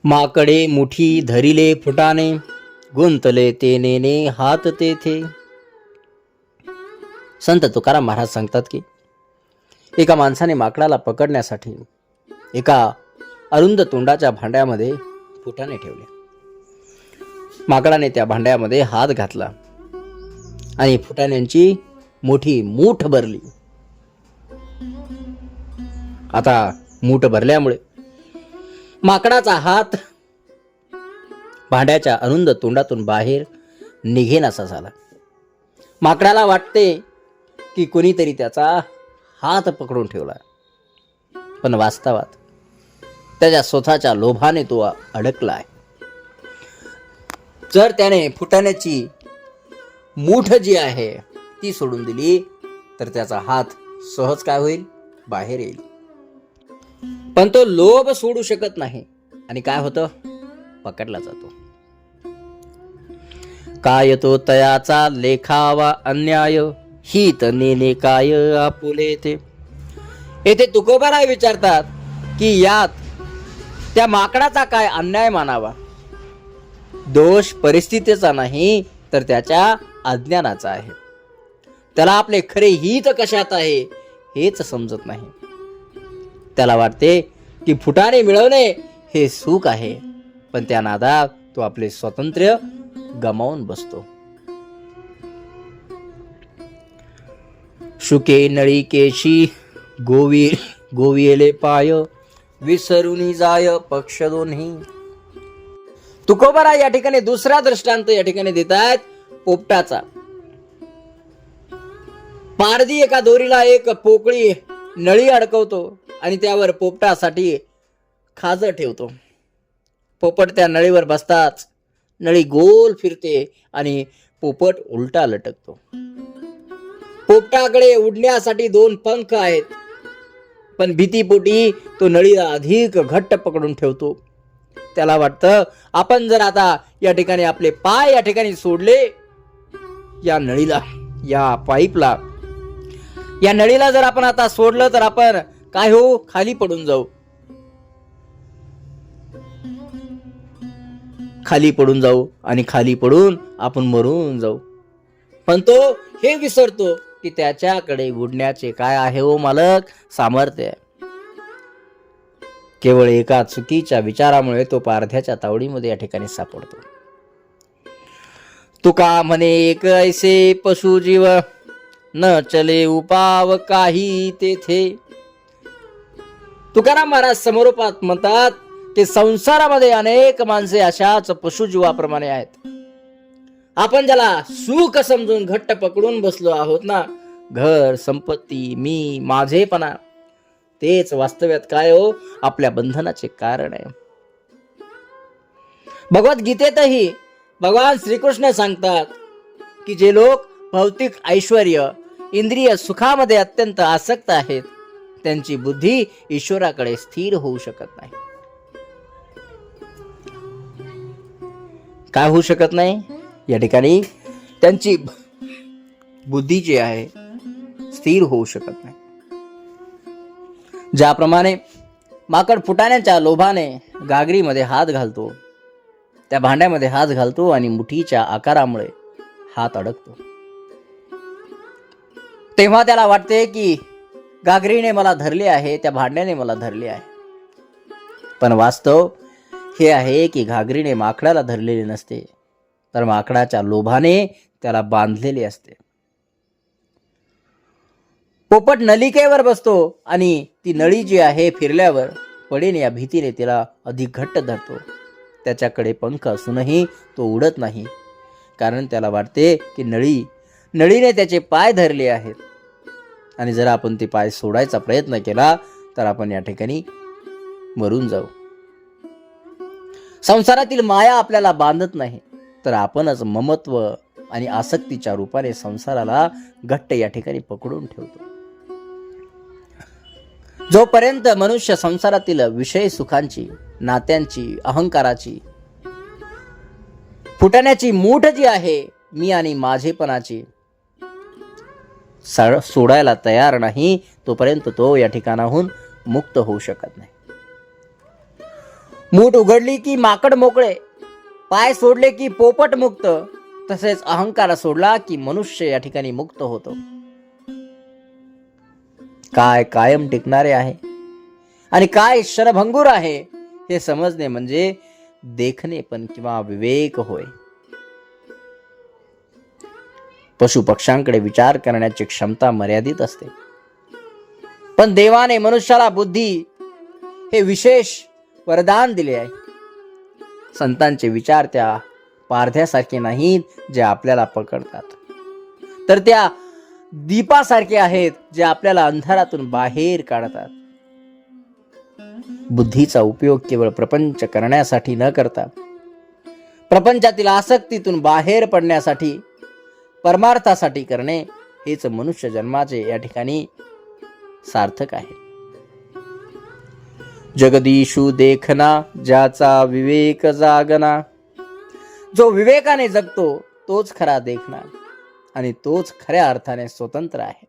माकडे मुठी धरिले फुटाने, गुंतले ते नेने हात तेथे. संत तुकाराम महाराज सांगतात की एका माणसाने माकडाला पकडण्यासाठी एका अरुंद तोंडाच्या भांड्यामध्ये फुटाणे ठेवले. माकडाने त्या भांड्यामध्ये हात घातला आणि फुटाण्यांची मोठी मूठ भरली. आता मूठ भरल्यामुळे माकडाचा हात भांड्याच्या अरुंद तोंडातून बाहेर निघेनासा झाला. माकडाला वाटते की कोणीतरी त्याचा हात पकडून ठेवला, पण वास्तवात त्याच्या स्वतःच्या लोभाने तो अडकला आहे. जर त्याने फुटाण्याची मूठ जी आहे ती सोडून दिली तर त्याचा हात सहज काय होईल, बाहेर येईल. पण तो लोभ सोडू शकत नाही आणि काय होतं, पकडला जातो. काय तो तयाचा लेखावा अन्याय, हित नेने काय आपुले ते. येथे तुकोबाराय विचारतात की यात त्या माकडाचा काय अन्याय मानावा. दोष परिस्थितीचा नाही तर त्याच्या अज्ञानाचा आहे. त्याला आपले खरे हित कशात आहे हेच समजत नाही. त्याला वाटते की फुटाणे मिळवणे हे सुख आहे, पण त्या नादात तो आपले स्वातंत्र्य गमावून बसतो. शुके नळी केशी गोविले पाय, विसरुनी जाय पक्ष दोन्ही. तुकोबाराय या ठिकाणी दुसरा दृष्टांत या ठिकाणी देत आहेत पोपटाचा. पारधी एका दोरीला एक पोकळी नळी अडकवतो आणि त्यावर पोपटासाठी खाज ठेवतो. पोपट त्या नळीवर बसताच नळी गोल फिरते आणि पोपट उलटा लटकतो. पोपटाकडे उडण्यासाठी दोन पंख आहेत, पण भीतीपोटी तो नळीला अधिक घट्ट पकडून ठेवतो. त्याला वाटतं आपण जर आता या ठिकाणी आपले पाय या ठिकाणी सोडले या नळीला, या पाईपला, या नळीला जर आपण आता सोडलं तर आपण काय हो, खाली पडून जाऊ. खाली पडून जाऊ आणि खाली पडून आपण मरून जाऊ. पण तो हे विसरतो की त्याच्याकडे उडण्याचे काय आहे हो मालक, सामर्थ्य. केवळ एका चुकीच्या विचारामुळे तो पारध्याच्या तावडीमध्ये या ठिकाणी सापडतो. तुका म्हणे एक ऐसे पशु जीव, न चले उपाव काही तेथे. तुकाराम महाराज समरोपात म्हणतात की संसारामध्ये अनेक माणसे अशाच पशुजीवाप्रमाणे आहेत. आपण ज्याला सुख समजून घट्ट पकडून बसलो आहोत ना, घर, संपत्ती, मी, माझेपणा, तेच वास्तव्यात काय हो, आपल्या बंधनाचे कारण आहे. भगवद्गीतेतही भगवान श्रीकृष्ण सांगतात की जे लोक भौतिक ऐश्वर्य, इंद्रिय सुखामध्ये अत्यंत आसक्त आहेत त्यांची बुद्धी ईश्वराकडे स्थिर होऊ शकत नाही. काय होऊ शकत नाही या ठिकाणी, त्यांची बुद्धी जी आहे स्थिर होऊ शकत नाही. ज्याप्रमाणे माकड फुटाण्याच्या लोभाने गागरीमध्ये हात घालतो, त्या भांड्यामध्ये हात घालतो आणि मुठीच्या आकारामुळे हात अडकतो, तेव्हा त्याला वाटते की गागरीने मला धरले आहे, त्या भांड्याने मला धरले आहे. पण वास्तव हे आहे की घागरीने माकडाला धरलेले नसते, तर माकडाच्या लोभाने त्याला बांधलेले असते. पोपट नलिकेवर बसतो आणि ती नळी जी आहे फिरल्यावर पडेल या भीतीने तिला अधिक घट्ट धरतो. त्याच्याकडे पंख असूनही तो उडत नाही, कारण त्याला वाटते की नळीने त्याचे पाय धरले आहेत आणि जर आपण ते पाय सोडायचा प्रयत्न केला तर आपण या ठिकाणी मरून जाऊ. संसारातील माया आपल्याला बांधत नाही, तर आपणच ममत्व आणि आसक्तीच्या रूपाने संसाराला घट्ट या ठिकाणी पकडून ठेवतो. जोपर्यंत मनुष्य संसारातील विषय सुखांची, नात्यांची, अहंकाराची, फुटण्याची मूठ जी आहे मी आणि माझेपणाची सोडायला तयार नाही, तोपर्यंत तो या ठिकाणाहून मुक्त होऊ शकत नाही. मूठ उघडली की माकड मोकळे, पाय सोडले की पोपट मुक्त, तसेच अहंकार सोडला की मनुष्य या ठिकाणी मुक्त होतो. काय कायम टिकणारे आहे आणि काय क्षणभंगूर आहे हे समजणे म्हणजे देखणे पण किंवा विवेक होय. पशु पक्ष्यांकडे विचार करण्याची क्षमता मर्यादित असते, पण देवाने मनुष्याला बुद्धी हे विशेष वरदान दिले आहे. संतांचे विचार त्या पारध्यासारखे नाहीत जे आपल्याला पकडतात, तर त्या दीपासारखे आहेत जे आपल्याला अंधारातून बाहेर काढतात. बुद्धीचा उपयोग केवळ प्रपंच करण्यासाठी न करता प्रपंचातील आसक्तीतून बाहेर पडण्यासाठी, परमार्थासाठी करणे हेच मनुष्य जन्माचे या ठिकाणी सार्थक आहे. जगदीशू देखना ज्याचा विवेक जागना, जो विवेकाने जगतो तोच खरा देखना आणि तोच खऱ्या अर्थाने स्वतंत्र आहे.